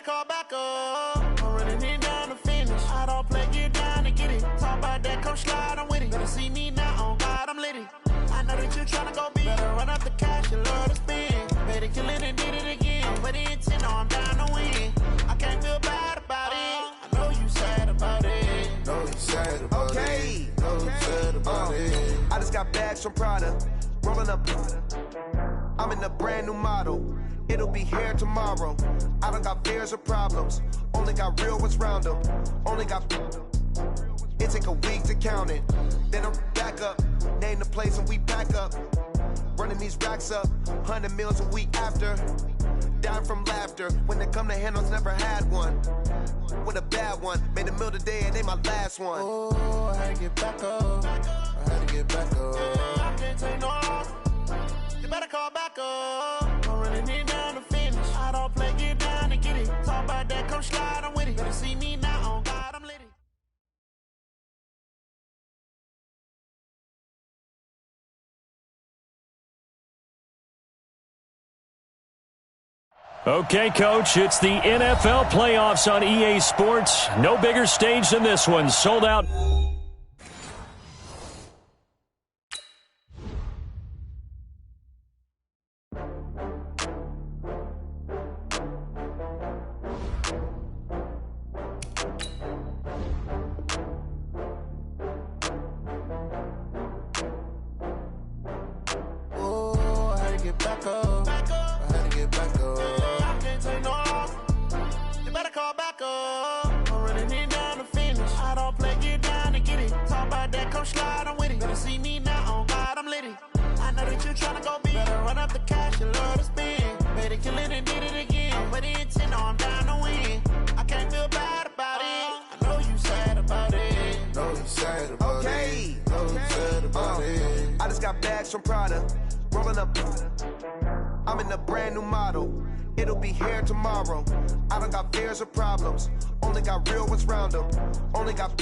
call back up. I'm running it down to finish. I don't play, get down to get it. Talk about that, come slide, I'm with it. Better see me now, on God, I'm litty. I know that you tryna go big. Better run up the cash, you love to spin. Better kill it and did it again. But the intent, no, I'm down to win. I can't feel bad about it. I know you sad about it. Know you sad about it. Know you sad about it. I just got bags from Prada. Rolling up. I'm in a brand new model. It'll be here tomorrow. I don't got fears or problems. Only got real ones round them. Only got. It take a week to count it. Then I'm back up. Name the place and we pack up. Running these racks up. 100 meals a week after. Dying from laughter. When they come to handles, never had one. With a bad one. Made a meal today and they my last one. Oh, I had to get back up. I had to get back up. I can't take no loss. You better call back up. I'm running it down to finish. I don't play, get down to get it. Talk about that, come slide, I'm with it. Better see me now, on God, I'm litty. Okay, Coach, it's the NFL playoffs on EA Sports. No bigger stage than this one. Sold out. Oh, I had to get back up. I had to get back up. I can't take no loss. You better call back up. I'm running it down to finish. I don't play, get down to get it. Talk about that, come slide, I'm with it. Better see me now, on God, I'm litty. I know that you tryna go big. Better run up the cash, you love to spin. Better kill it and did it again. But the intent, no, I'm down to win. I can't feel bad about it. I know you sad about it. Know you sad about it. Know you sad about it. I just got bags from Prada. Rolling up. I'm in a brand new model. It'll be here tomorrow. I don't got fears or problems. Only got real ones round them. Only got.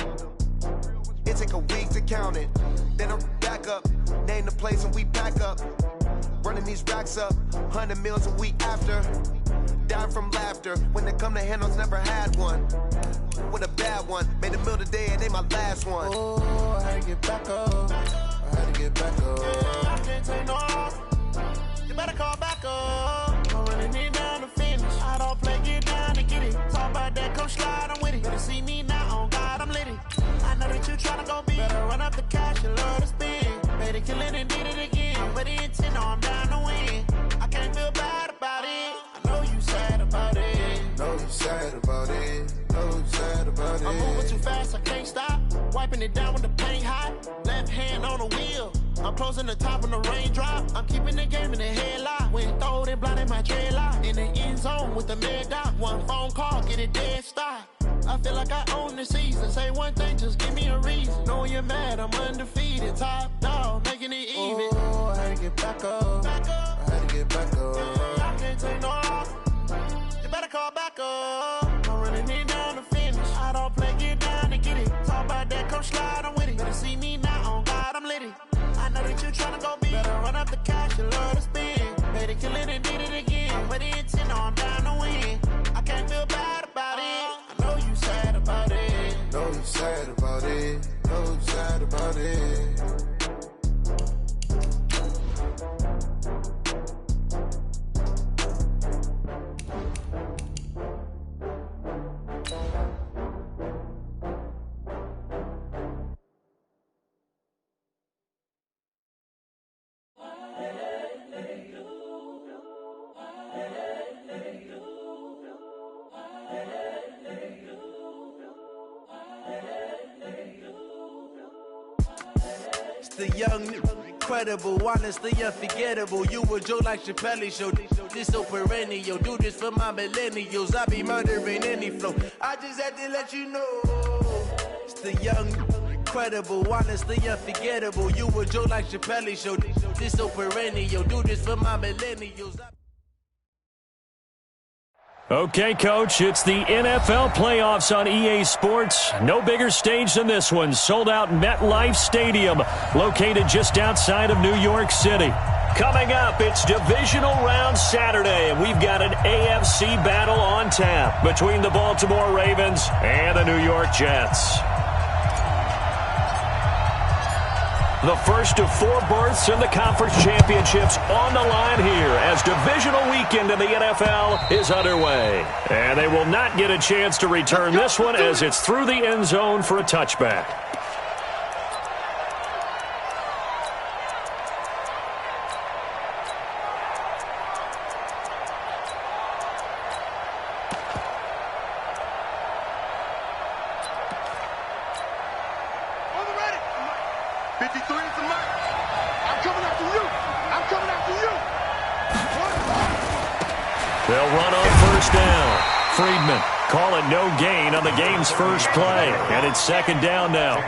It take a week to count it. Then I'm back up. Name the place and we pack up. Running these racks up. 100 meals a week after. Dying from laughter. When they come to handles, never had one. With a bad one. Made a meal today and they my last one. Oh, I had to get back up. I had to get back up. I can't take no loss. You better call back up. I'm running it down to finish. I don't play, get down to get it. Talk about that, come slide, I'm with it. Better see me now, on God, I'm litty. I know that you tryna go big. Better run up the cash, you love to spin. Better kill it and did it again. But the intent, no, I'm down to win. I can't feel bad about it. I know you sad about it. Know you sad about it. Know you sad about it. I'm moving too fast, I can't stop. Wiping it down with the paint hot. Left hand on the wheel. I'm closing the top on the raindrop. I'm keeping the game in the headlock. When throwed and blinded my dreadlock. In the end zone with the mad dot. One phone call, get it dead stop. I feel like I own the season. Say one thing, just give me a reason. Knowing you're mad, I'm undefeated. Top dog, making it even. Oh, I had to get back up. I had to get back up. I can't take no loss. You better call back up. I'm running it down to finish. I don't play, get down to get it. Talk about that, come slide, I'm with it. Better see me now, on God, I'm litty. I know that you tryna go big. Better run up the cash, you love to spin. Better kill it and did it again. But the intent, no, I'm down to win. I can't feel bad about it. I know you sad about it. Know you sad about it. Know you sad about it. The young, incredible, honestly unforgettable. You a joke like Chappelle show. This so perennial. Do this for my millennials. I be murdering any flow. I just had to let you know. It's the young, incredible, honestly unforgettable. You a joke like Chappelle show. This so perennial. Do this for my millennials. Okay, Coach, it's the NFL playoffs on EA Sports. No bigger stage than this one. Sold out MetLife Stadium, located just outside of New York City. Coming up, it's Divisional Round Saturday, and we've got an AFC battle on tap between the Baltimore Ravens and the New York Jets. The first of 4 berths in the conference championships on the line here as divisional weekend in the NFL is underway. And they will not get a chance to return this one as it's through the end zone for a touchback. They'll run on first down. Friedman calling no gain on the game's first play. And it's second down now.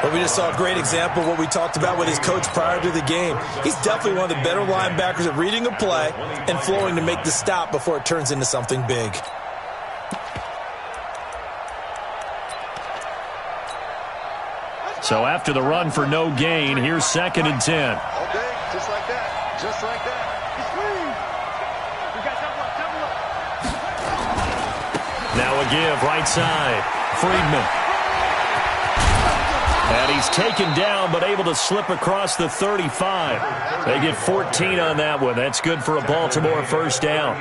Well, we just saw a great example of what we talked about with his coach prior to the game. He's definitely one of the better linebackers at reading a play and flowing to make the stop before it turns into something big. So after the run for no gain, here's second and 10. Okay, just like that. Just like that. Now a give, right side. Friedman. And he's taken down, but able to slip across the 35. They get 14 on that one. That's good for a Baltimore first down.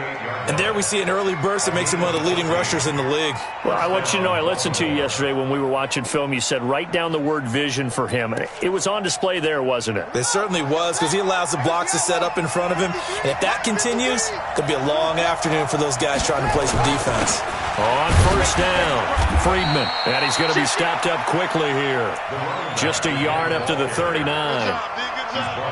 And there we see an early burst that makes him one of the leading rushers in the league. Well, I want you to know, I listened to you yesterday when we were watching film. You said write down the word vision for him. It was on display there, wasn't it? It certainly was, because he allows the blocks to set up in front of him. And if that continues, it'll be a long afternoon for those guys trying to play some defense. On first down, Friedman. And he's going to be stopped up quickly here. Just a yard up to the 39.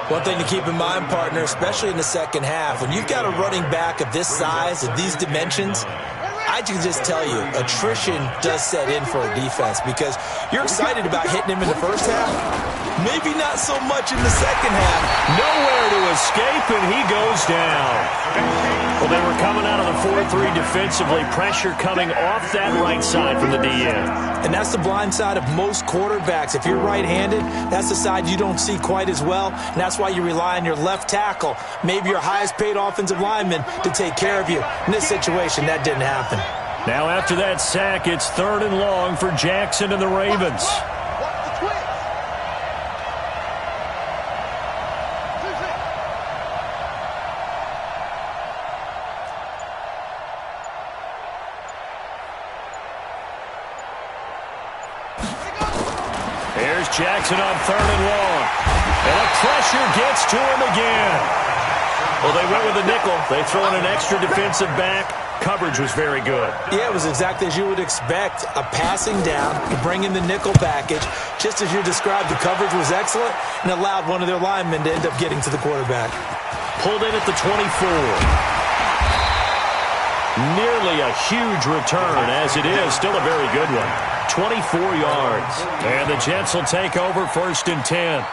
One thing to keep in mind, partner, especially in the second half, when you've got a running back of this size, of these dimensions, I can just tell you, attrition does set in for a defense because you're excited about hitting him in the first half. Maybe not so much in the second half. Nowhere to escape, and he goes down. Well, they were coming out of the 4-3 defensively. Pressure coming off that right side from the DN. And that's the blind side of most quarterbacks. If you're right-handed, that's the side you don't see quite as well. And that's why you rely on your left tackle, maybe your highest-paid offensive lineman, to take care of you. In this situation, that didn't happen. Now, after that sack, it's 3rd and long for Jackson and the Ravens. Here's Jackson on 3rd and long. And the pressure gets to him again. Well, they went with a nickel. They throw in an extra defensive back. Coverage was very good. Yeah, it was exactly as you would expect. A passing down to bring in the nickel package. Just as you described, the coverage was excellent and allowed one of their linemen to end up getting to the quarterback. Pulled in at the 24. Nearly a huge return, as it is. Still a very good one. 24 yards. And the Jets will take over 1st and 10.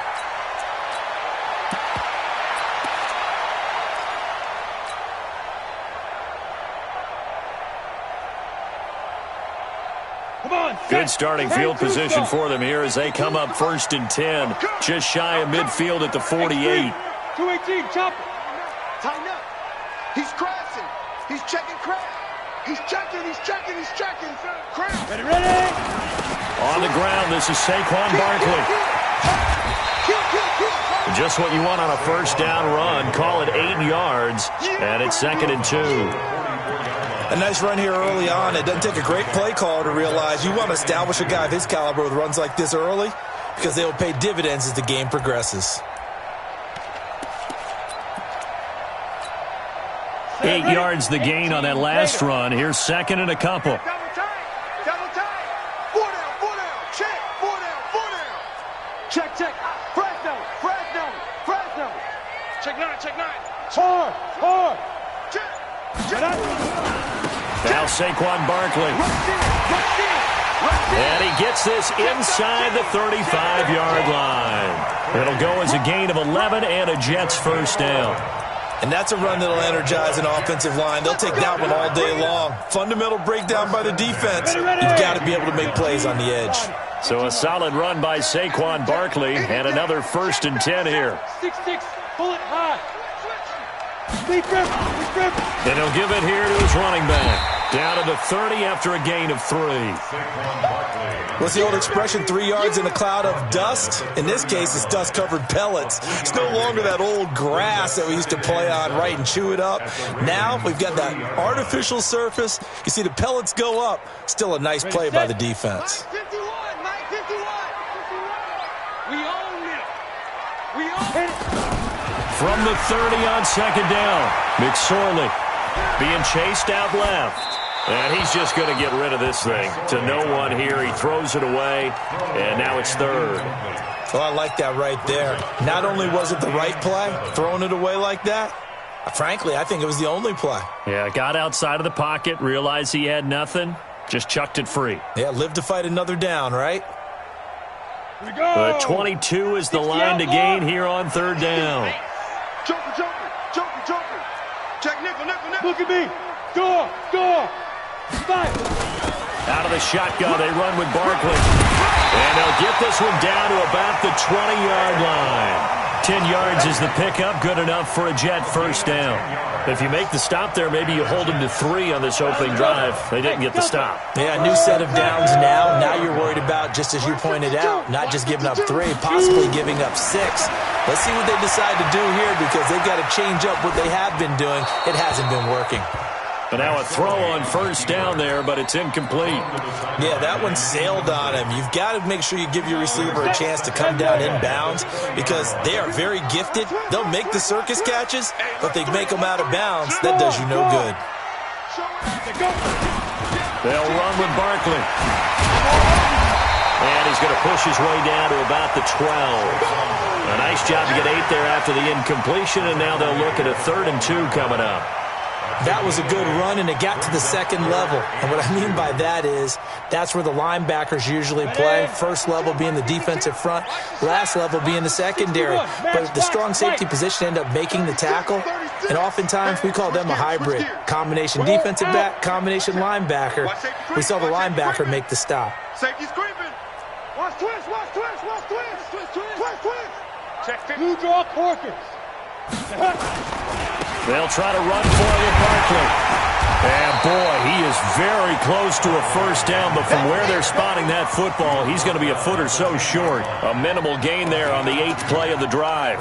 Good starting field position for them here as they come up 1st and 10. Just shy of midfield at the 48. 218, chop it. Tighten up. He's crashing. He's checking crash. He's checking. Crash. Ready. On the ground, this is Saquon Barkley. Just what you want on a first down run. Call it 8 yards. And it's 2nd and 2. A nice run here early on. It doesn't take a great play caller to realize you want to establish a guy of his caliber with runs like this early because they will pay dividends as the game progresses. 8 yards the gain on that last run. Here's 2nd and a couple. Double tight. 4 down. Check. 4 down. Check. Fresno. Check 9. Hard. Check. Now Saquon Barkley. And he gets this inside the 35-yard line. It'll go as a gain of 11 and a Jets first down. And that's a run that'll energize an offensive line. They'll take that one all day long. Fundamental breakdown by the defense. You've got to be able to make plays on the edge. So a solid run by Saquon Barkley and another 1st and 10 here. 6-6. Pull it high. And he'll give it here to his running back. Down to the 30 after a gain of 3. What's the old expression, 3 yards in a cloud of dust? In this case, it's dust-covered pellets. It's no longer that old grass that we used to play on, right, and chew it up. Now we've got that artificial surface. You see the pellets go up. Still a nice play by the defense. Mike 51, Mike 51. We own it. We own it. From the 30 on second down, McSorley being chased out left. And he's just going to get rid of this thing to no one here. He throws it away, and now it's third. Well, I like that right there. Not only was it the right play, throwing it away like that, frankly, I think it was the only play. Yeah, got outside of the pocket, realized he had nothing, just chucked it free. Yeah, live to fight another down, right? Here we go. 22 is the line to gain here on third down. Joker, Joker, Joker, Joker. Check nickel, nickel, nickel. Look at me. Door. Fight. Out of the shotgun, they run with Barkley. And they'll get this one down to about the 20-yard line. 10 yards is the pickup, good enough for a Jet first down. If you make the stop there, maybe you hold them to 3 on this opening drive. They didn't get the stop. Yeah, new set of downs now. Now you're worried about, just as you pointed out, not just giving up 3, possibly giving up 6. Let's see what they decide to do here, because they've got to change up what they have been doing. It hasn't been working. But now a throw on first down there, but it's incomplete. Yeah, that one sailed on him. You've got to make sure you give your receiver a chance to come down inbounds, because they are very gifted. They'll make the circus catches, but they make them out of bounds. That does you no good. They'll run with Barkley. And he's going to push his way down to about the 12. A nice job to get 8 there after the incompletion, and now they'll look at a 3rd and 2 coming up. That was a good run, and it got to the second level. And what I mean by that is that's where the linebackers usually play. First level being the defensive front, last level being the secondary. But the strong safety position ended up making the tackle, and oftentimes we call them a hybrid. Combination defensive back, combination linebacker. We saw the linebacker make the stop. Safety's creeping. Watch twist, watch twist, watch twist. Twist, twist. Check 50. New draw Corkins. They'll try to run for it with Barkley. And boy, he is very close to a first down, but from where they're spotting that football, he's going to be a foot or so short. A minimal gain there on the 8th play of the drive.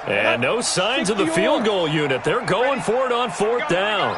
And no signs of the field goal unit. They're going for it on 4th down.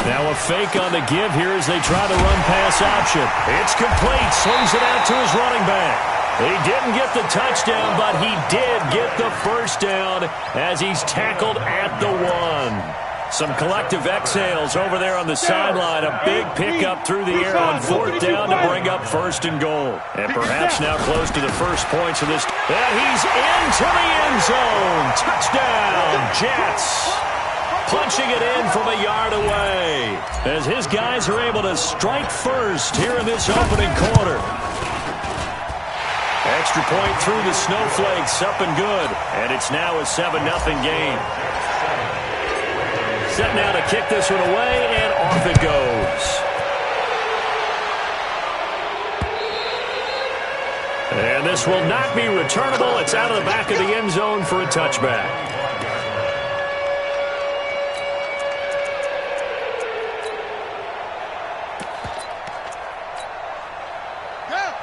Now a fake on the give here as they try to run pass option. It's complete. Slings it out to his running back. He didn't get the touchdown, but he did get the first down as he's tackled at the 1. Some collective exhales over there on the sideline. A big pickup through the air on 4th down to bring up 1st and goal. And perhaps now close to the first points of this. And he's into the end zone. Touchdown, Jets. Punching it in from a yard away as his guys are able to strike first here in this opening quarter. Extra point through the snowflakes, up and good. And it's now a 7-0 game. Set now to kick this one away, and off it goes. And this will not be returnable. It's out of the back of the end zone for a touchback.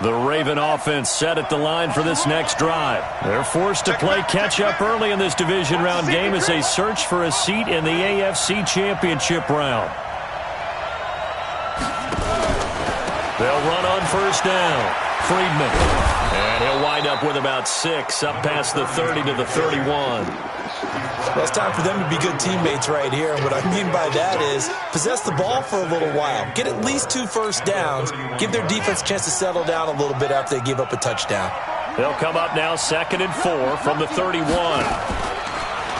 The Raven offense set at the line for this next drive. They're forced to play catch-up early in this division round game as they search for a seat in the AFC Championship round. They'll run on first down. Friedman. And he'll wind up with about 6 up past the 30 to the 31. Well, it's time for them to be good teammates right here. And what I mean by that is possess the ball for a little while. Get at least 2 first downs. Give their defense a chance to settle down a little bit after they give up a touchdown. They'll come up now 2nd and 4 from the 31.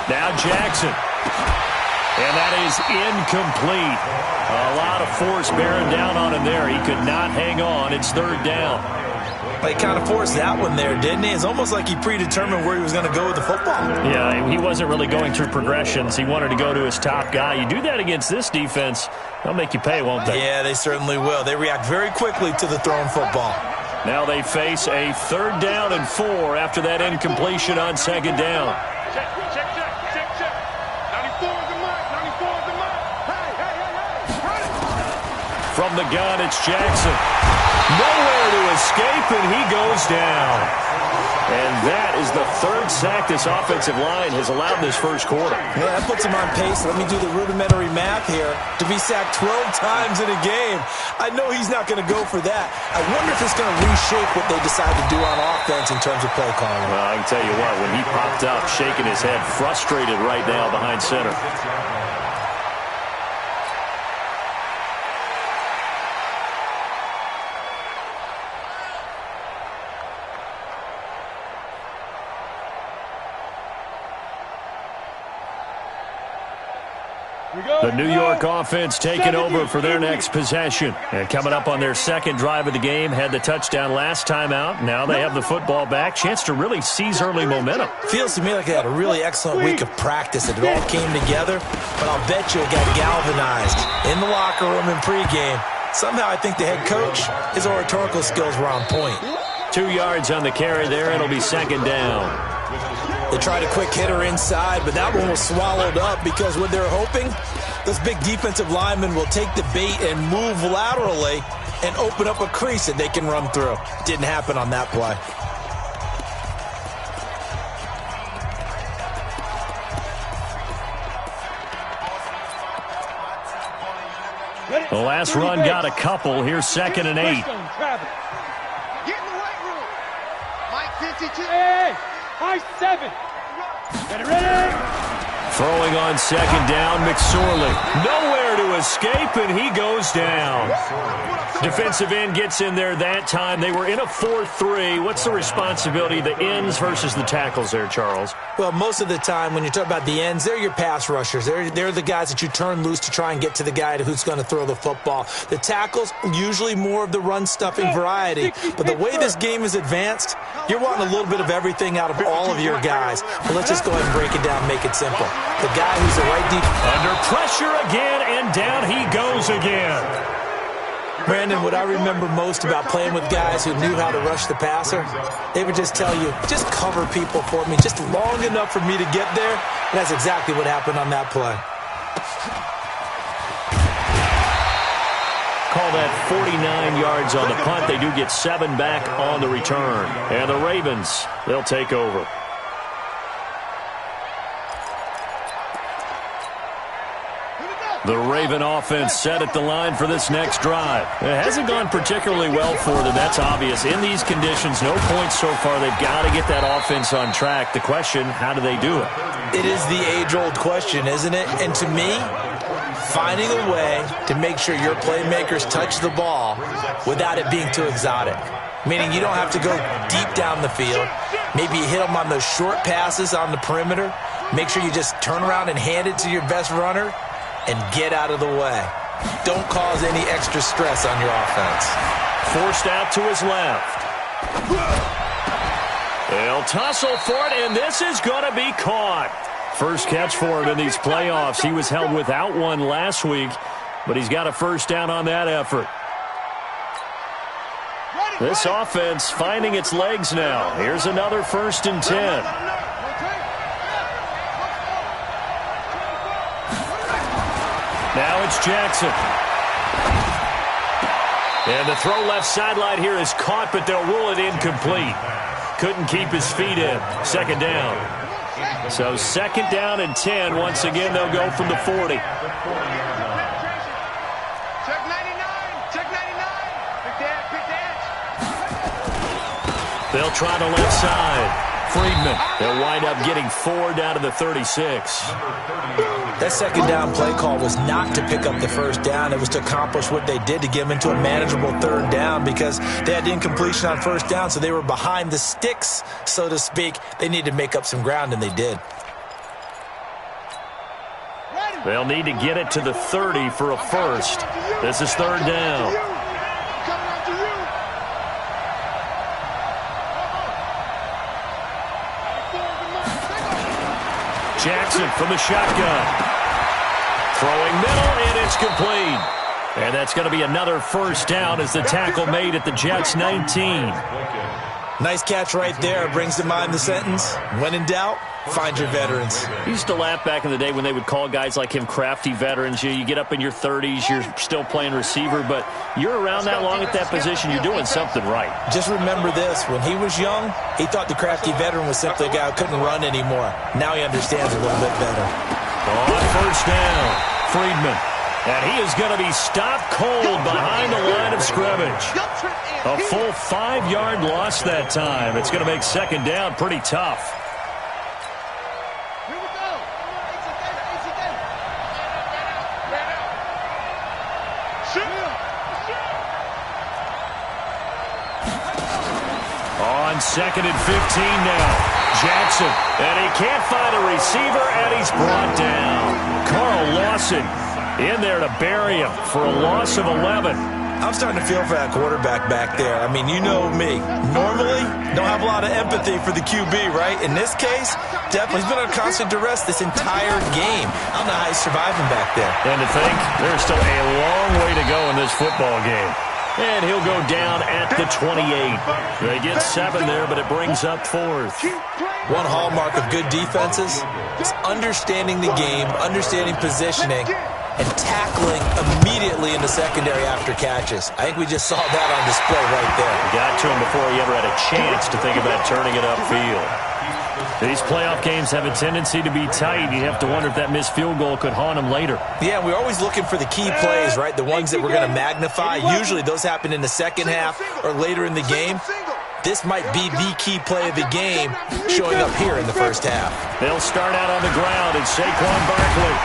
Now Jackson. And that is incomplete. A lot of force bearing down on him there. He could not hang on. It's third down. He kind of forced that one there, didn't he? It's almost like he predetermined where he was going to go with the football. Yeah, he wasn't really going through progressions. He wanted to go to his top guy. You do that against this defense, they'll make you pay, won't they? Yeah, they certainly will. They react very quickly to the thrown football. Now they face a 3rd down and 4 after that incompletion on 2nd down. Check. 94 is the mark. 94 is the mark. Hey. From the gun, it's Jackson. Nowhere to escape, and he goes down. And that is the 3rd sack this offensive line has allowed this first quarter. Yeah, that puts him on pace. Let me do the rudimentary math here. To be sacked 12 times in a game. I know he's not going to go for that. I wonder if it's going to reshape what they decide to do on offense in terms of play calling. Well, I can tell you what, when he popped up, shaking his head, frustrated right now behind center. The New York offense taking over for their next possession. And coming up on their 2nd drive of the game, had the touchdown last time out. Now they have the football back. Chance to really seize early momentum. Feels to me like they had a really excellent week of practice. It all came together, but I'll bet you it got galvanized in the locker room in pregame. Somehow I think the head coach, his oratorical skills were on point. 2 yards on the carry there. It'll be 2nd down. They tried a quick hitter inside, but that one was swallowed up because what they're hoping, those big defensive linemen will take the bait and move laterally and open up a crease that they can run through. Didn't happen on that play. The last run got a couple. Here's 2nd and 8. Get in the weight room. Mike 52. Hey, Mike 7. Get it ready. Throwing on 2nd down, McSorley. Nowhere to escape, and he goes down. Defensive end gets in there that time. They were in a 4-3. What's the responsibility of the ends versus the tackles there, Charles? Well, most of the time when you talk about the ends, they're your pass rushers. They're the guys that you turn loose to try and get to the guy who's going to throw the football. The tackles, usually more of the run-stuffing variety. But the way this game is advanced, you're wanting a little bit of everything out of all of your guys. But let's just go ahead and break it down, make it simple. The guy who's the right deep. Under pressure again, and down he goes again. Brandon, what I remember most about playing with guys who knew how to rush the passer, they would just tell you, just cover people for me, just long enough for me to get there. And that's exactly what happened on that play. Call that 49 yards on the punt. They do get 7 back on the return. And the Ravens, they'll take over. The Raven offense set at the line for this next drive. It hasn't gone particularly well for them. That's obvious. In these conditions, no points so far. They've got to get that offense on track. The question, how do they do it? It is the age-old question, isn't it? And to me, finding a way to make sure your playmakers touch the ball without it being too exotic. Meaning you don't have to go deep down the field. Maybe you hit them on those short passes on the perimeter. Make sure you just turn around and hand it to your best runner and get out of the way. Don't cause any extra stress on your offense. Forced out to his left. They'll tussle for it, and this is going to be caught. First catch for him in these playoffs. He was held without one last week, but he's got a first down on that effort. This offense finding its legs now. Here's another 1st and 10. Now it's Jackson. And the throw left sideline here is caught, but they'll rule it incomplete. Couldn't keep his feet in. 2nd down. So 2nd down and 10. Once again, they'll go from the 40. Check 99. Check 99. Pick that. They'll try the left side. Friedman. They'll wind up getting 4 down to the 36. That 2nd down play call was not to pick up the 1st down. It was to accomplish what they did to get them into a manageable 3rd down because they had incompletion on 1st down, so they were behind the sticks, so to speak. They needed to make up some ground, and they did. Ready. They'll need to get it to the 30 for a first. This is third down. Jackson from the shotgun. Throwing middle, and it's complete. And that's going to be another first down as the tackle made at the Jets' 19. Nice catch right there. Brings to mind the sentence, when in doubt, find your veterans. I used to laugh back in the day when they would call guys like him crafty veterans. You get up in your 30s, you're still playing receiver, but you're around that long at that position, you're doing something right. Just remember this. When he was young, he thought the crafty veteran was simply a guy who couldn't run anymore. Now he understands a little bit better. On first down, Friedman. And he is going to be stopped cold behind the line of scrimmage. A full 5-yard loss that time. It's going to make second down pretty tough. Here we go. On second and 15 now. Jackson. And he can't find a receiver, and he's brought down. Carl Lawson in there to bury him for a loss of 11. I'm starting to feel for that quarterback back there. I mean, you know me. Normally, don't have a lot of empathy for the QB, right? In this case, definitely, he's been under constant duress this entire game. I don't know how he's surviving back there. And to think, there's still a long way to go in this football game. And he'll go down at the 28. They get 7 there, but it brings up 4th. One hallmark of good defenses is understanding the game, understanding positioning, and tackling immediately in the secondary after catches. I think we just saw that on display right there. Got to him before he ever had a chance to think about turning it upfield. These playoff games have a tendency to be tight. You have to wonder if that missed field goal could haunt him later. Yeah, we're always looking for the key plays, right? The ones that we're going to magnify. Usually those happen in the second half or later in the game. This might be the key play of the game showing up here in the first half. They'll start out on the ground, and Saquon Barkley.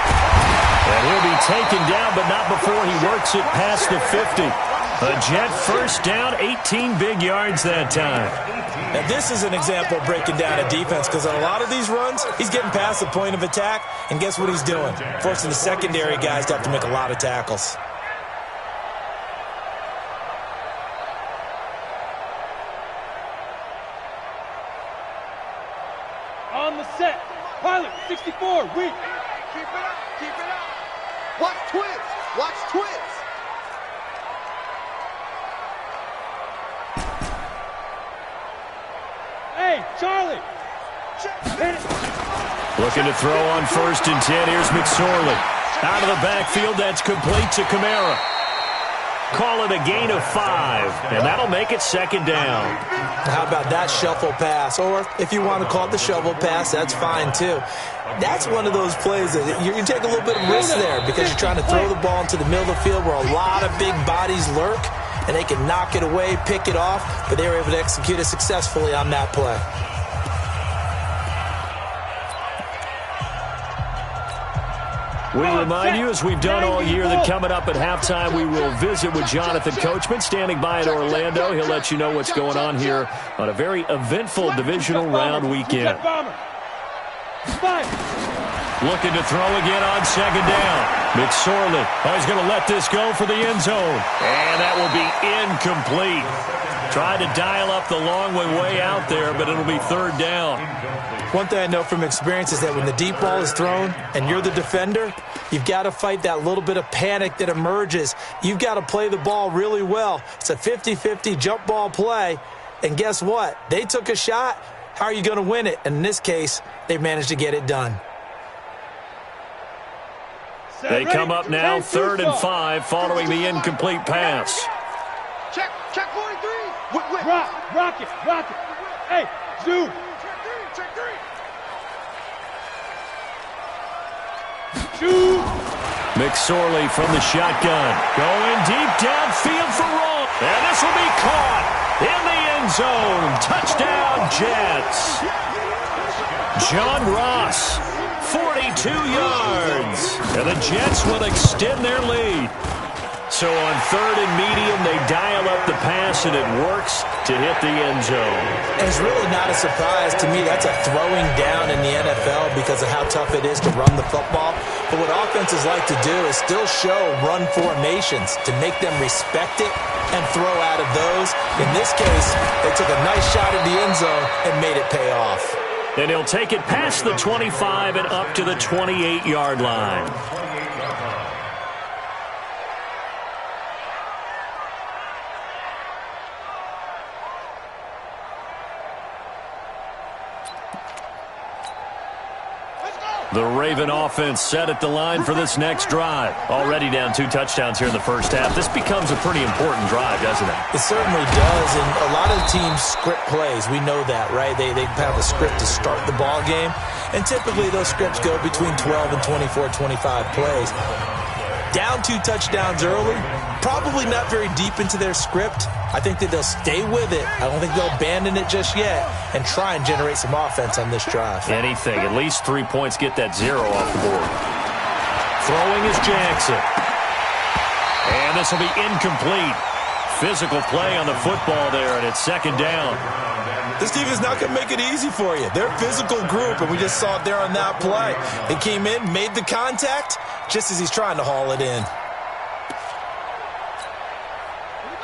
And he'll be taken down, but not before he works it past the 50. A Jet first down, 18 big yards that time. Now, this is an example of breaking down a defense, because on a lot of these runs, he's getting past the point of attack, and guess what he's doing? Forcing the secondary guys to have to make a lot of tackles. On the set. Pilot, 64, weak. Keep it up, keep it up. Watch twins, watch twins. Hey, Charlie. Hit it. Looking to throw on 1st and 10. Here's McSorley. Out of the backfield, that's complete to Kamara. Call it a gain of 5, and that'll make it second down. How about that shuffle pass? Or if you want to call it the shovel pass, that's fine too. That's one of those plays that you take a little bit of risk there because you're trying to throw the ball into the middle of the field where a lot of big bodies lurk, and they can knock it away, pick it off, but they were able to execute it successfully on that play. We remind you, as we've done all year, that coming up at halftime, we will visit with Jonathan Coachman, standing by in Orlando. He'll let you know what's going on here on a very eventful divisional round weekend. Looking to throw again on second down. McSorley is going to let this go for the end zone. And that will be incomplete. Tried to dial up the long way out there, but it'll be third down. One thing I know from experience is that when the deep ball is thrown and you're the defender, you've got to fight that little bit of panic that emerges. You've got to play the ball really well. It's a 50-50 jump ball play. And guess what? They took a shot. How are you going to win it? And in this case, they managed to get it done. They come up now, 3rd and 5, following the incomplete pass. Check 43. Rock it. Hey, zoom. Check 3. Shoot. McSorley from the shotgun. Going deep downfield for Roll. And this will be caught in the end zone. Touchdown, Jets. John Ross, 42 yards. And the Jets will extend their lead. So on 3rd and medium, they dial up the pass, and it works to hit the end zone. And it's really not a surprise to me. That's a throwing down in the NFL because of how tough it is to run the football. But what offenses like to do is still show run formations to make them respect it and throw out of those. In this case, they took a nice shot at the end zone and made it pay off. And he'll take it past the 25 and up to the 28-yard line. The Raven offense set at the line for this next drive. Already down 2 touchdowns here in the first half. This becomes a pretty important drive, doesn't it? It certainly does, and a lot of the teams script plays. We know that, right? They have a script to start the ball game, and typically those scripts go between 12 and 24, 25 plays. Down 2 touchdowns early, probably not very deep into their script. I think that they'll stay with it. I don't think they'll abandon it just yet and try and generate some offense on this drive. Anything. At least 3 points, get that 0 off the board. Throwing is Jackson. And this will be incomplete. Physical play on the football there, and it's second down. This team is not going to make it easy for you. They're a physical group, and we just saw it there on that play. They came in, made the contact, just as he's trying to haul it in.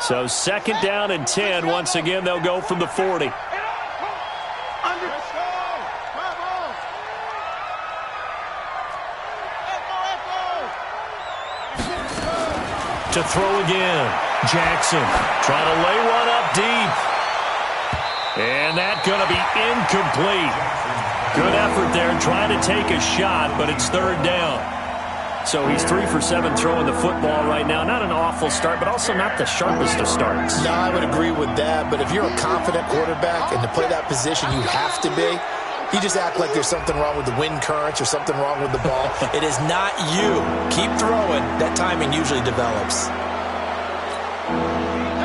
So second down and 10. Once again, they'll go from the 40. To throw again. Jackson trying to lay one up deep. And that's going to be incomplete. Good effort there trying to take a shot, but it's third down. So he's 3 for 7 throwing the football right now. Not an awful start, but also not the sharpest of starts. No, I would agree with that. But if you're a confident quarterback and to play that position, you have to be. You just act like there's something wrong with the wind currents or something wrong with the ball. It is not you. Keep throwing. That timing usually develops.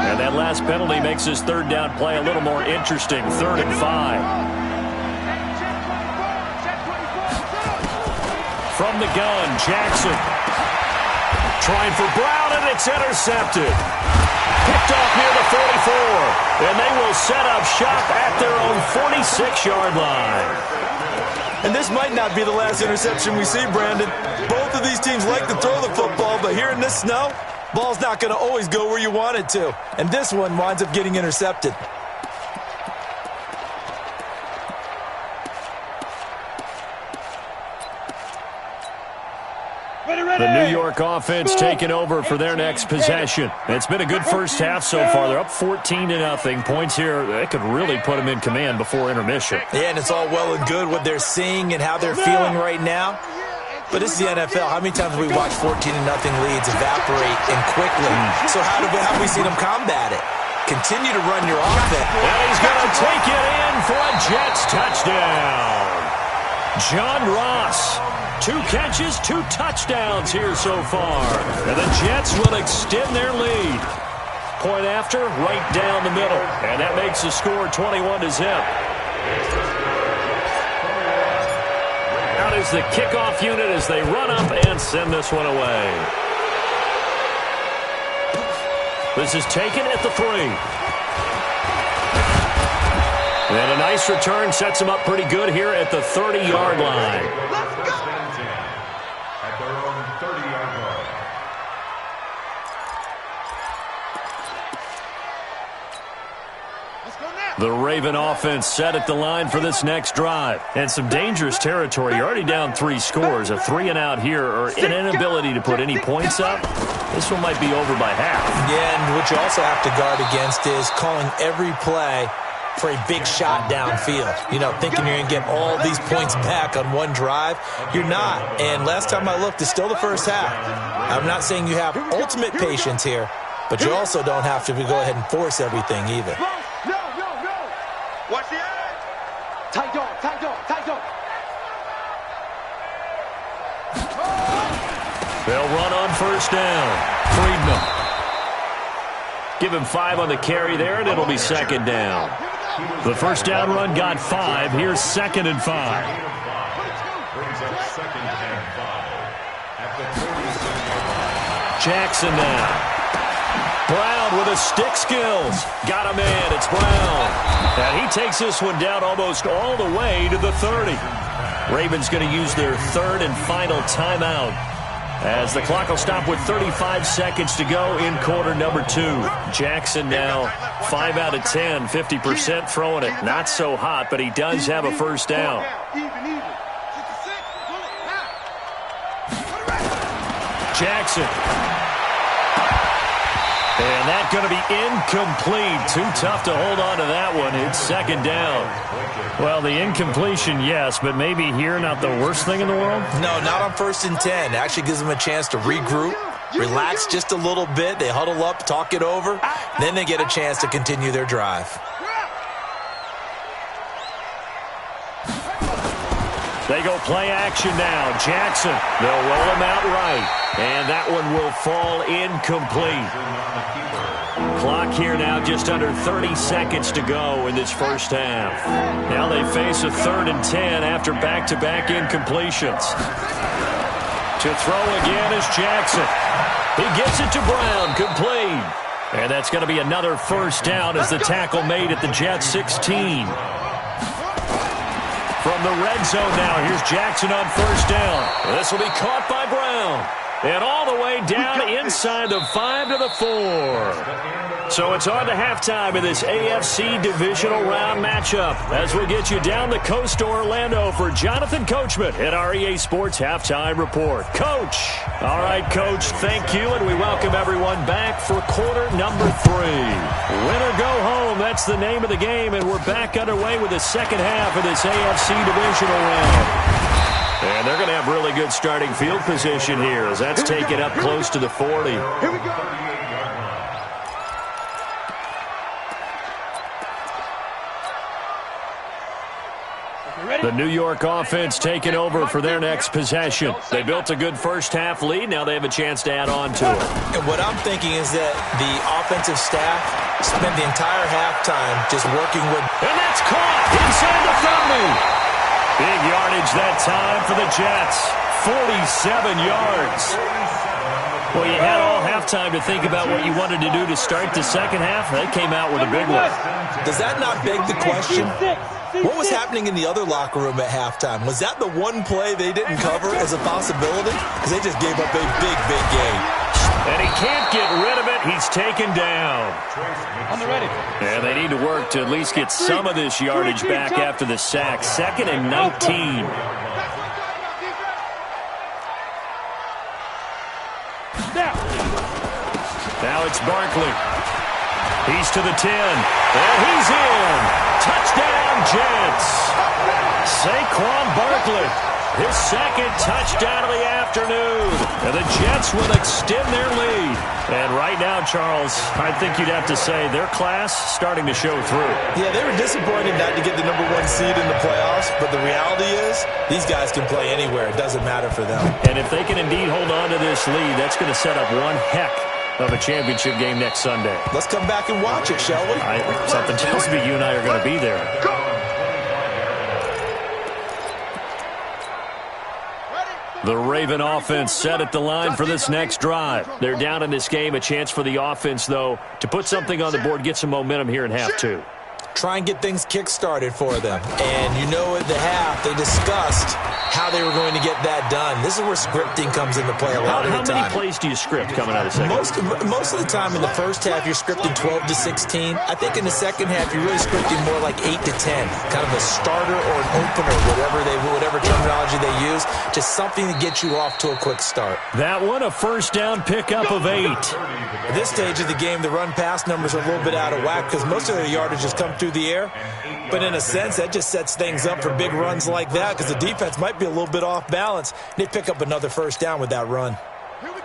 And that last penalty makes his third down play a little more interesting. 3rd and 5. From the gun, Jackson. Trying for Brown, and it's intercepted. Picked off near the 44. And they will set up shop at their own 46-yard line. And this might not be the last interception we see, Brandon. Both of these teams like to throw the football, but here in this snow, ball's not going to always go where you want it to. And this one winds up getting intercepted. The New York offense taking over for their next possession. It's been a good first half so far. They're up 14-0. Points here, they could really put them in command before intermission. Yeah, and it's all well and good what they're seeing and how they're feeling right now. But this is the NFL. How many times have we watched 14-0 leads evaporate and quickly? So how have we seen them combat it? Continue to run your offense. And he's going to take it in for a Jets touchdown. John Ross. 2 catches, 2 touchdowns here so far. And the Jets will extend their lead. Point after, right down the middle. And that makes the score 21-0. Out is the kickoff unit as they run up and send this one away. This is taken at the 3. And a nice return sets him up pretty good here at the 30-yard line. The Raven offense set at the line for this next drive. And some dangerous territory. You're already down 3 scores. A 3 and out here, or an inability to put any points up. This one might be over by half. Yeah, and what you also have to guard against is calling every play for a big shot downfield. You know, thinking you're going to get all these points back on one drive. You're not. And last time I looked, it's still the first half. I'm not saying you have ultimate patience here, but you also don't have to go ahead and force everything either. Watch the edge. Tight dog, tight dog, tight dog. They'll run on first down. Friedman. Give him 5 on the carry there, and it'll be second down. The first down run got 5. Here's 2nd and 5. Jackson now. Brown with his stick skills. Got him in. It's Brown. And he takes this one down almost all the way to the 30. Ravens going to use their third and final timeout, as the clock will stop with 35 seconds to go in quarter number 2. Jackson now 5 out of 10, 50% throwing it. Not so hot, but he does have a first down. Jackson. And that's going to be incomplete. Too tough to hold on to that one. It's second down. Well, the incompletion, yes, but maybe here not the worst thing in the world? No, not on 1st and 10. Actually gives them a chance to regroup, relax just a little bit. They huddle up, talk it over. Then they get a chance to continue their drive. They go play action now. Jackson, they'll roll him out right. And that one will fall incomplete. Clock here now just under 30 seconds to go in this first half. Now they face a 3rd and 10 after back-to-back incompletions. To throw again is Jackson. He gets it to Brown, complete. And that's going to be another first down as the tackle made at the Jets 16. From the red zone now, here's Jackson on first down. This will be caught by Brown. And all the way down inside the 5 to the 4. So it's on to halftime in this AFC divisional round matchup as we get you down the coast to Orlando for Jonathan Coachman at our EA Sports Halftime Report. Coach. All right, Coach, thank you, and we welcome everyone back for quarter number 3. Win or go home, that's the name of the game, and we're back underway with the second half of this AFC divisional round. And they're going to have really good starting field position here as that's taken up close to the 40. Here we go. The New York offense taking over for their next possession. They built a good first half lead. Now they have a chance to add on to it. And what I'm thinking is that the offensive staff spent the entire halftime just working with. And that's caught inside the 30. Big yardage that time for the Jets. 47 yards. Well, you had all halftime to think about what you wanted to do to start the second half. They came out with a big one. Does that not beg the question? What was happening in the other locker room at halftime? Was that the one play they didn't cover as a possibility? Because they just gave up a big, big game. And he can't get rid of it. He's taken down. On the ready. And they need to work to at least get some of this yardage back after the sack. 2nd and 19. Now it's Barkley. He's to the 10. And he's in. Touchdown, Jets. Saquon Barkley. His second touchdown of the afternoon. And the Jets will extend their lead. And right now, Charles, I think you'd have to say their class starting to show through. Yeah, they were disappointed not to get the #1 seed in the playoffs. But the reality is these guys can play anywhere. It doesn't matter for them. And if they can indeed hold on to this lead, that's going to set up one heck of a championship game next Sunday. Let's come back and watch it, shall we? Something tells me you and I are going to be there. The Raven offense set at the line for this next drive. They're down in this game. A chance for the offense, though, to put something on the board, get some momentum here in half 2. Try and get things kick-started for them. And you know at the half, they discussed how they were going to get that done. This is where scripting comes into play a lot of the time. How many plays do you script coming out of the second? Most of the time in the first half, you're scripting 12 to 16. I think in the second half, you're really scripting more like 8 to 10. Kind of a starter or an opener, whatever terminology they use. Just something to get you off to a quick start. That one, a first down pickup of 8. At this stage of the game, the run-pass numbers are a little bit out of whack because most of their yardage has come through the air. But in a sense, that just sets things up for big runs like that because the defense might be a little bit off balance. They pick up another first down with that run.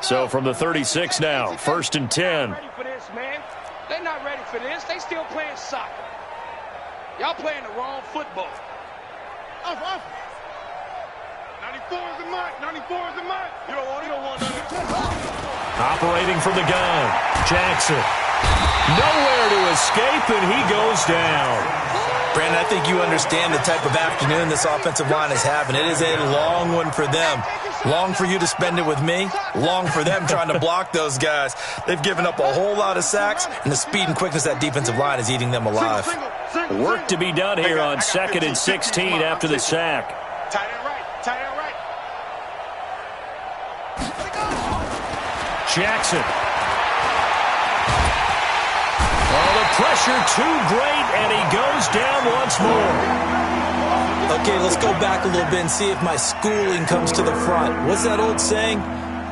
So from the 36 now, 1st and 10. Ready for this, man. They're not ready for this. They still playing soccer. Y'all playing the wrong football. Off. 94 is the mark. 94 is the mark. You don't want 94. Operating from the gun, Jackson. Nowhere to escape, and he goes down. Brandon, I think you understand the type of afternoon this offensive line is having. It is a long one for them. Long for you to spend it with me. Long for them trying to block those guys. They've given up a whole lot of sacks, and the speed and quickness of that defensive line is eating them alive. Work to be done here on 2nd and 16 after the sack. Tight end right. Tight end right. Jackson. Oh, the pressure too great, and he goes down once more. Okay, let's go back a little bit and see if my schooling comes to the front. What's that old saying?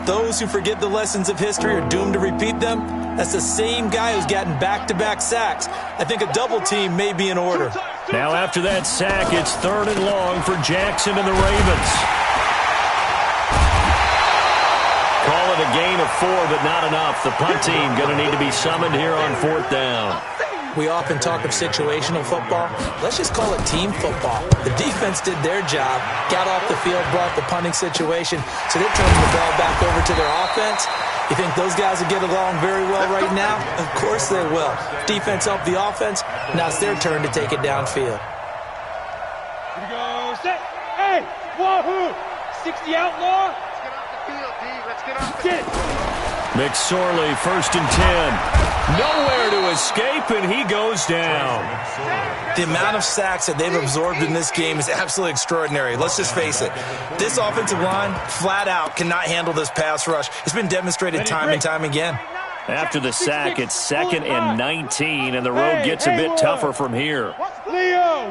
Those who forget the lessons of history are doomed to repeat them. That's the same guy who's gotten back-to-back sacks. I think a double team may be in order. Now after that sack, it's 3rd and long for Jackson and the Ravens. Call it a gain of 4, but not enough. The punt team going to need to be summoned here on 4th down. We often talk of situational football. Let's just call it team football. The defense did their job, got off the field, brought the punting situation, so they're turning the ball back over to their offense. You think those guys will get along very well right now? Of course they will. Defense helped the offense. Now it's their turn to take it downfield. Here we go. Set. Hey, wahoo! 60 outlaw. Let's get off the field, D. Let's get off the field. McSorley, 1st and 10. Nowhere to escape, and he goes down. The amount of sacks that they've absorbed in this game is absolutely extraordinary. Let's just face it. This offensive line, flat out, cannot handle this pass rush. It's been demonstrated time and time again. After the sack, it's 2nd and 19, and the road gets a bit tougher from here. Leo!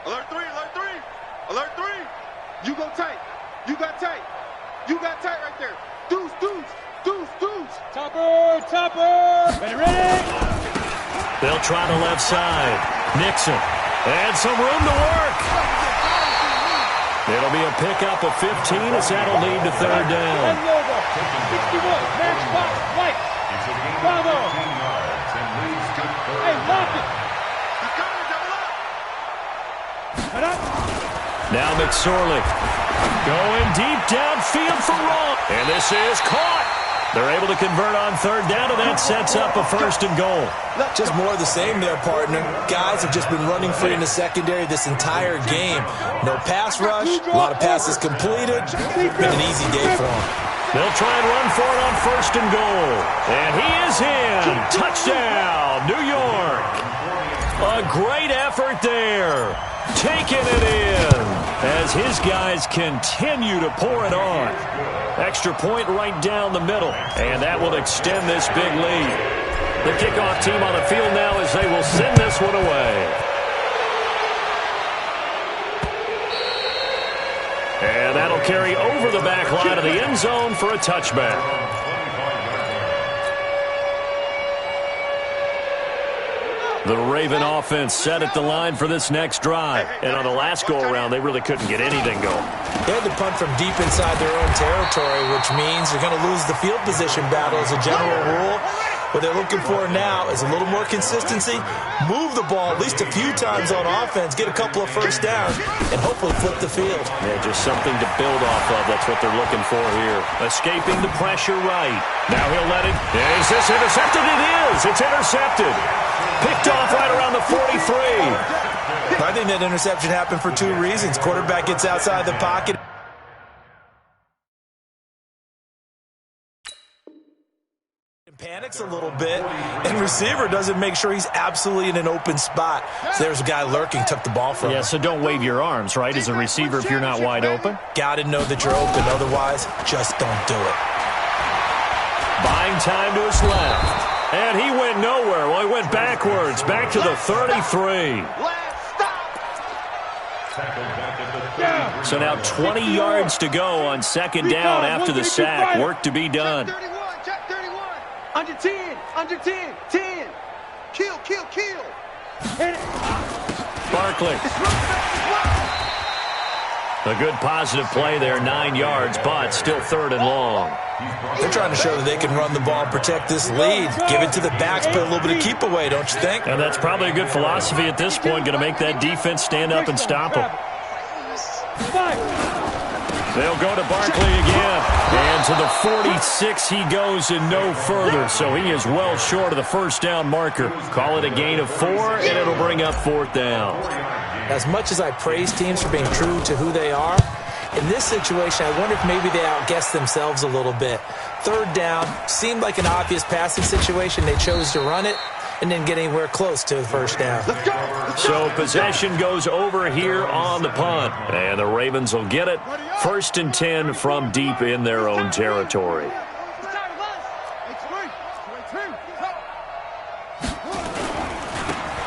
Alert 3, alert 3. Alert 3. You go tight. You got tight. You got tight right there. Deuce. Topper! Ready? They'll try the left side. Nixon. And some room to work. It'll be a pickup of 15 as that'll lead to 3rd down. 61, matchbox, white. Bravo. Hey, lock it. Now McSorley. Going deep downfield for Raw. And this is caught. They're able to convert on 3rd down, and that sets up a 1st and goal. Just more of the same there, partner. Guys have just been running free in the secondary this entire game. No pass rush, a lot of passes completed. Been an easy day for them. They'll try and run for it on 1st and goal. And he is in. Touchdown, New York. A great effort there. Taking it in as his guys continue to pour it on. Extra point right down the middle, and that will extend this big lead. The kickoff team on the field now as they will send this one away. And that'll carry over the back line of the end zone for a touchback. The Raven offense set at the line for this next drive. And on the last go-around, they really couldn't get anything going. They had to punt from deep inside their own territory, which means they're going to lose the field position battle as a general rule. What they're looking for now is a little more consistency, move the ball at least a few times on offense, get a couple of 1st downs, and hopefully flip the field. Yeah, just something to build off of. That's what they're looking for here. Escaping the pressure right. Now he'll let it. Is this intercepted? It is. It's intercepted. Picked off right around the 43. I think that interception happened for 2 reasons. Quarterback gets outside the pocket. Panics a little bit, and receiver doesn't make sure he's absolutely in an open spot. So there's a guy lurking, took the ball from him. Yeah, so don't wave your arms, right, as a receiver if you're not wide open. Got to know that you're open, otherwise, just don't do it. Buying time to his left. And he went nowhere. Well, he went backwards, back to the 33. So now 20 yards to go on 2nd down after the sack. Work to be done. Check 31. Under 10. 10. Kill. Barkley. A good positive play there, 9 yards, but still 3rd and long. They're trying to show that they can run the ball and protect this lead. Give it to the backs, put a little bit of keep away, don't you think? And that's probably a good philosophy at this point, going to make that defense stand up and stop them. They'll go to Barkley again. And to the 46 he goes and no further. So he is well short of the 1st down marker. Call it a gain of 4, and it'll bring up 4th down. As much as I praise teams for being true to who they are, in this situation, I wonder if maybe they outguessed themselves a little bit. 3rd down, seemed like an obvious passing situation. They chose to run it. and didn't get anywhere close to the first down. So possession goes over here on the punt, and the Ravens will get it. 1st and 10 from deep in their own territory.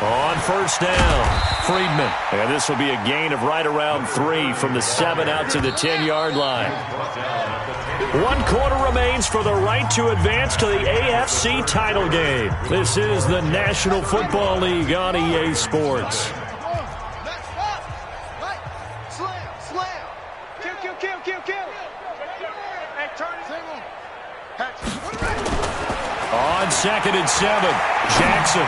On 1st down, Friedman. And this will be a gain of right around 3 from the 7 out to the 10-yard line. 1 quarter remains for the right to advance to the AFC title game. This is the National Football League on EA Sports. On 2nd and 7, Jackson.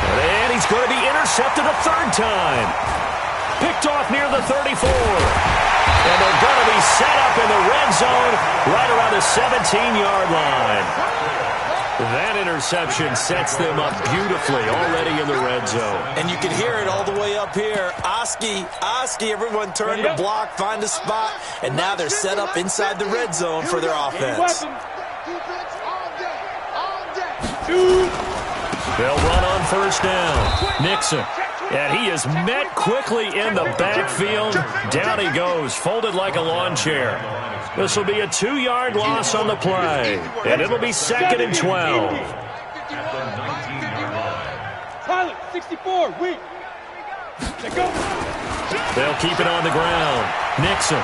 And he's going to be intercepted a 3rd time. Picked off near the 34. And they're going to be set up in the red zone right around the 17-yard line. That interception sets them up beautifully already in the red zone. And you can hear it all the way up here. Oski, everyone turn to block, find a spot, and now they're set up inside the red zone for their offense. They'll run on 1st down. Nixon. And he is met quickly in the backfield. Down he goes, folded like a lawn chair. This will be a 2-yard loss on the play. And it'll be 2nd and 12. Pilot, 64, weak. They'll keep it on the ground. Nixon.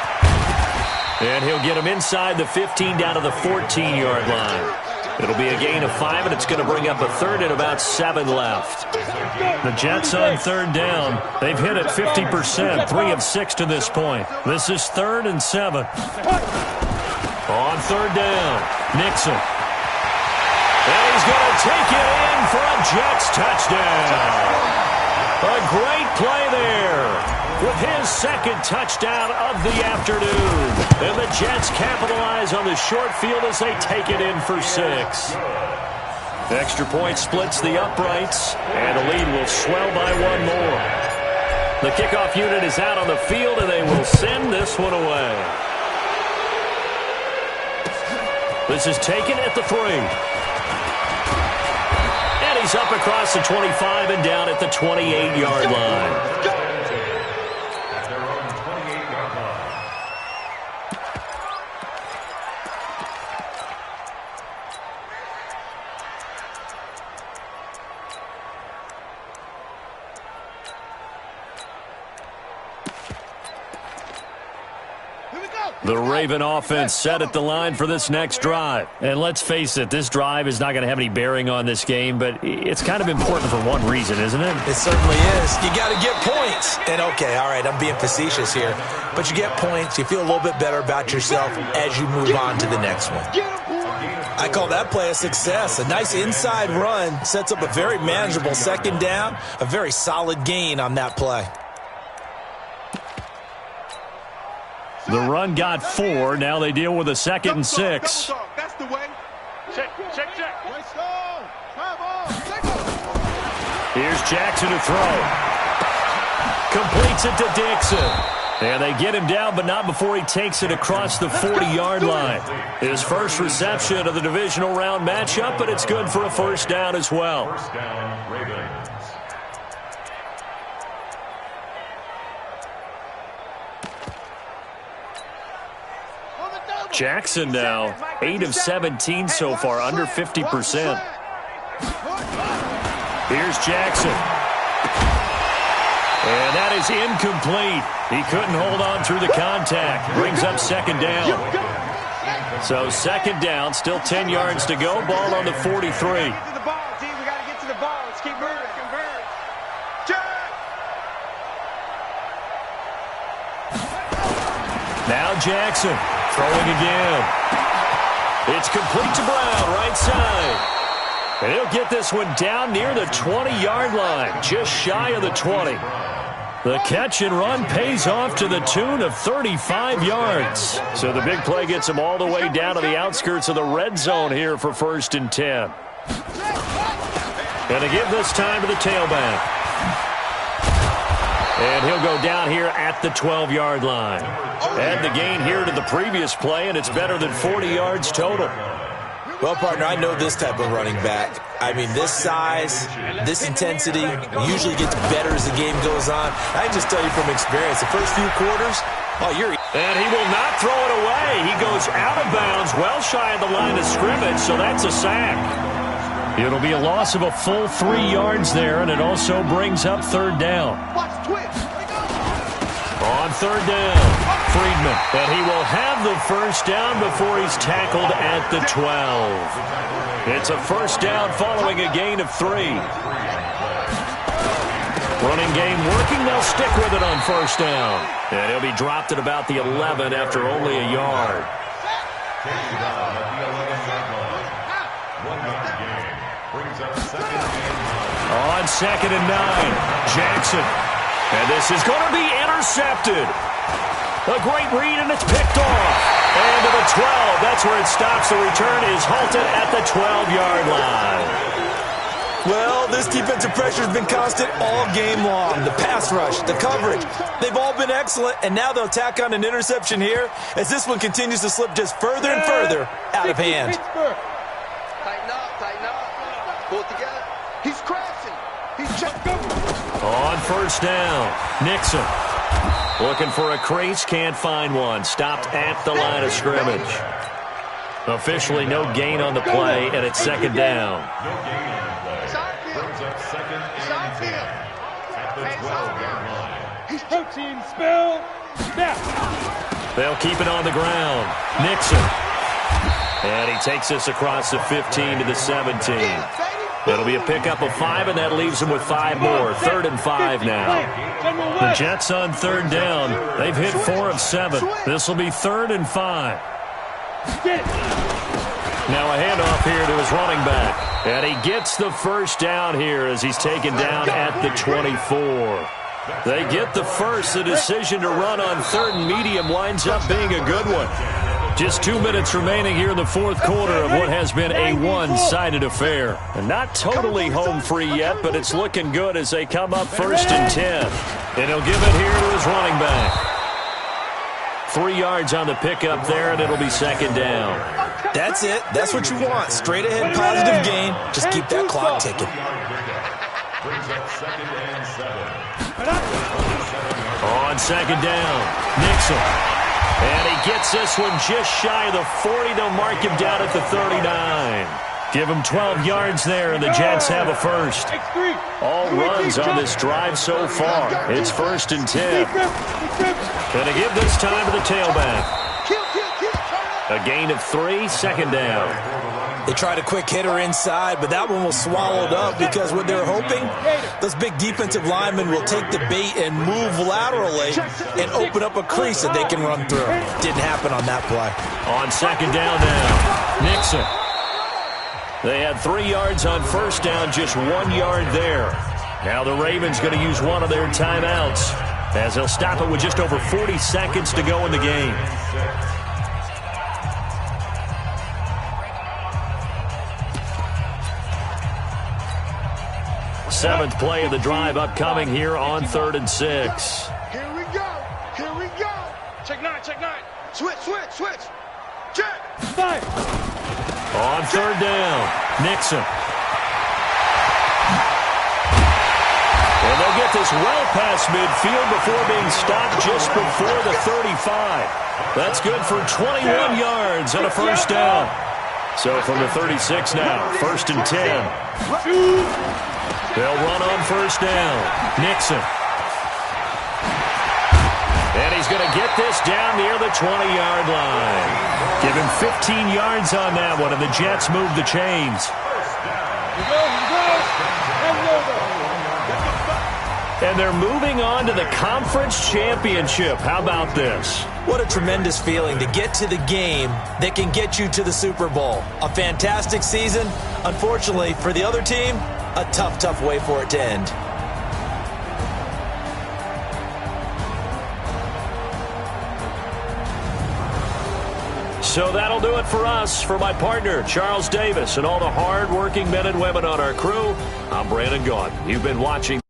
And he'll get him inside the 15 down to the 14-yard line. It'll be a gain of 5, and it's going to bring up a 3rd and about 7 left. The Jets on 3rd down. They've hit it 50%, 3 of 6 to this point. This is 3rd and 7. On 3rd down, Nixon. And he's going to take it in for a Jets touchdown. A great play there with his 2nd touchdown of the afternoon. And the Jets capitalize on the short field as they take it in for 6. Extra point splits the uprights, and the lead will swell by 1 more. The kickoff unit is out on the field, and they will send this one away. This is taken at the 3. And he's up across the 25 and down at the 28-yard line. The Raven offense set at the line for this next drive. And let's face it, this drive is not going to have any bearing on this game, but it's kind of important for one reason, isn't it? It certainly is. You got to get points. And okay, all right, I'm being facetious here, but you get points, you feel a little bit better about yourself as you move on to the next one. I call that play a success. A nice inside run sets up a very manageable 2nd down, a very solid gain on that play. The run got 4. Now they deal with a 2nd and 6. That's the way. Check. Here's Jackson to throw. Completes it to Dixon. And they get him down, but not before he takes it across the 40-yard line. His first reception of the divisional round matchup, but it's good for a 1st down as well. First down, Ravens. Jackson now, 8 of 17 so far, under 50%. Here's Jackson. And that is incomplete. He couldn't hold on through the contact. Brings up 2nd down. So 2nd down, still 10 yards to go. Ball on the 43. Now Jackson throwing again. It's complete to Brown, right side. And he'll get this one down near the 20-yard line, just shy of the 20. The catch and run pays off to the tune of 35 yards. So the big play gets him all the way down to the outskirts of the red zone here for 1st and 10. And they give this time to the tailback. And he'll go down here at the 12-yard line. Add the gain here to the previous play, and it's better than 40 yards total. Well, partner, I know this type of running back. I mean, this size, this intensity usually gets better as the game goes on. I can just tell you from experience, the first few quarters, And he will not throw it away. He goes out of bounds, well shy of the line of scrimmage, so that's a sack. It'll be a loss of a full 3 yards there, and it also brings up third down. On third down, Friedman, and he will have the first down before he's tackled at the 12. It's a first down following a gain of 3. Running game working, they'll stick with it on first down. And he'll be dropped at about the 11 after only a yard. On 2nd and 9, Jackson. And this is going to be intercepted. A great read, and it's picked off. And to the 12, that's where it stops. The return is halted at the 12-yard line. Well, this defensive pressure has been constant all game long. The pass rush, the coverage, they've all been excellent, and now they'll tack on an interception here as this one continues to slip just further and further out of hand. Tighten up. Pull it together. He's crashing. He's checking. On first down, Nixon. Looking for a crease, can't find one. Stopped at the line of scrimmage. Officially no gain on the play, and it's second down. Protein spill. Snap. They'll keep it on the ground. Nixon. And he takes this across the 15 to the 17. It'll be a pickup of 5, and that leaves him with 5 more. 3rd and 5 now. The Jets on third down. They've hit 4 of 7. This will be 3rd and 5. Now a handoff here to his running back. And he gets the first down here as he's taken down at the 24. They get the first. The decision to run on 3rd and medium winds up being a good one. Just 2 minutes remaining here in the fourth quarter of what has been a one-sided affair. And not totally home free yet, but it's looking good as they come up 1st and 10. And he'll give it here to his running back. 3 yards on the pickup there, and it'll be second down. That's it. That's what you want. Straight ahead, positive gain. Just keep that clock ticking. On second down, Nixon. And he gets this one just shy of the 40. They'll mark him down at the 39. Give him 12 yards there, and the Jets have a first. All runs on this drive so far. It's 1st and 10. Gonna give this time to the tailback. A gain of 3, second down. They tried a quick hitter inside, but that one was swallowed up because what they're hoping, those big defensive linemen will take the bait and move laterally and open up a crease that they can run through. Didn't happen on that play. On second down now, Nixon. They had 3 yards on first down, just 1 yard there. Now the Ravens going to use one of their timeouts as they'll stop it with just over 40 seconds to go in the game. Seventh play of the drive upcoming here on 3rd and 6. Here we go. Check 9. Switch. Check. Five. On third down, Nixon. And they'll get this well past midfield before being stopped just before the 35. That's good for 21 yards and a first down. So from the 36 now, 1st and 10. They'll run on first down. Nixon. And he's going to get this down near the 20-yard line. Give him 15 yards on that one, and the Jets move the chains. And they're moving on to the conference championship. How about this? What a tremendous feeling to get to the game that can get you to the Super Bowl. A fantastic season. Unfortunately, for the other team, a tough way for it to end. So that'll do it for us. For my partner, Charles Davis, and all the hard-working men and women on our crew, I'm Brandon Gaudin. You've been watching